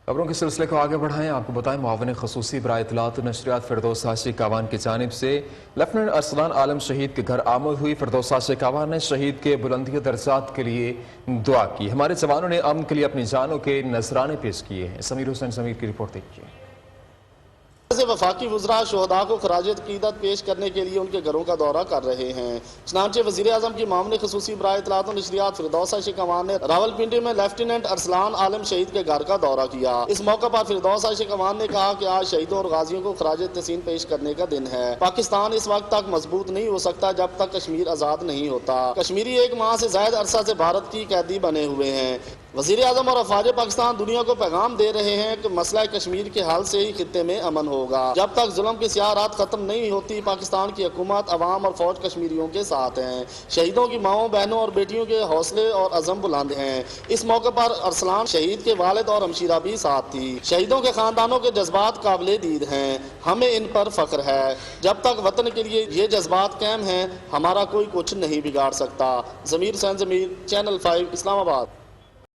خبروں کے سلسلے کو آگے بڑھائیں۔ آپ کو بتائیں معاون خصوصی برائے اطلاعات و نشریات فردوس ہاشمی کاوان کی جانب سے لیفٹیننٹ ارسلان عالم شہید کے گھر آمد ہوئی۔ فردوس ہاشمی کاوان نے شہید کے بلندی درجات کے لیے دعا کی۔ ہمارے جوانوں نے امن کے لیے اپنی جانوں کے نذرانے پیش کیے ہیں۔ سمیر حسین سمیر کی رپورٹ دیکھیے۔ وفاقی وزراء شہداء کو خراج عقیدت پیش کرنے کے لیے ان کے گھروں کا دورہ کر رہے ہیں۔ چنانچہ وزیر اعظم کی معاون خصوصی برائے اطلاعات و نشریات فردوس ہاشمی کاوان نے راولپنڈی میں لیفٹیننٹ ارسلان عالم شہید کے گھر کا دورہ کیا۔ اس موقع پر فردوس ہاشمی کاوان نے کہا کہ آج شہیدوں اور غازیوں کو خراج تحسین پیش کرنے کا دن ہے۔ پاکستان اس وقت تک مضبوط نہیں ہو سکتا جب تک کشمیر آزاد نہیں ہوتا۔ کشمیری 1 ماہ سے زائد عرصہ سے بھارت کی قیدی بنے ہوئے ہیں۔ وزیر اعظم اور افواج پاکستان دنیا کو پیغام دے رہے ہیں کہ مسئلہ کشمیر کے حل سے ہی خطے میں امن ہوگا۔ جب تک ظلم کی سیاہ رات ختم نہیں ہوتی، پاکستان کی حکومت، عوام اور فوج کشمیریوں کے ساتھ ہیں۔ شہیدوں کی ماؤں، بہنوں اور بیٹیوں کے حوصلے اور عزم بلند ہیں۔ اس موقع پر ارسلان شہید کے والد اور ہمشیرہ بھی ساتھ تھی۔ شہیدوں کے خاندانوں کے جذبات قابل دید ہیں۔ ہمیں ان پر فخر ہے۔ جب تک وطن کے لیے یہ جذبات قائم ہیں، ہمارا کوئی کچھ نہیں بگاڑ سکتا۔ ضمیر حسین ضمیر، چینل 5، اسلام آباد۔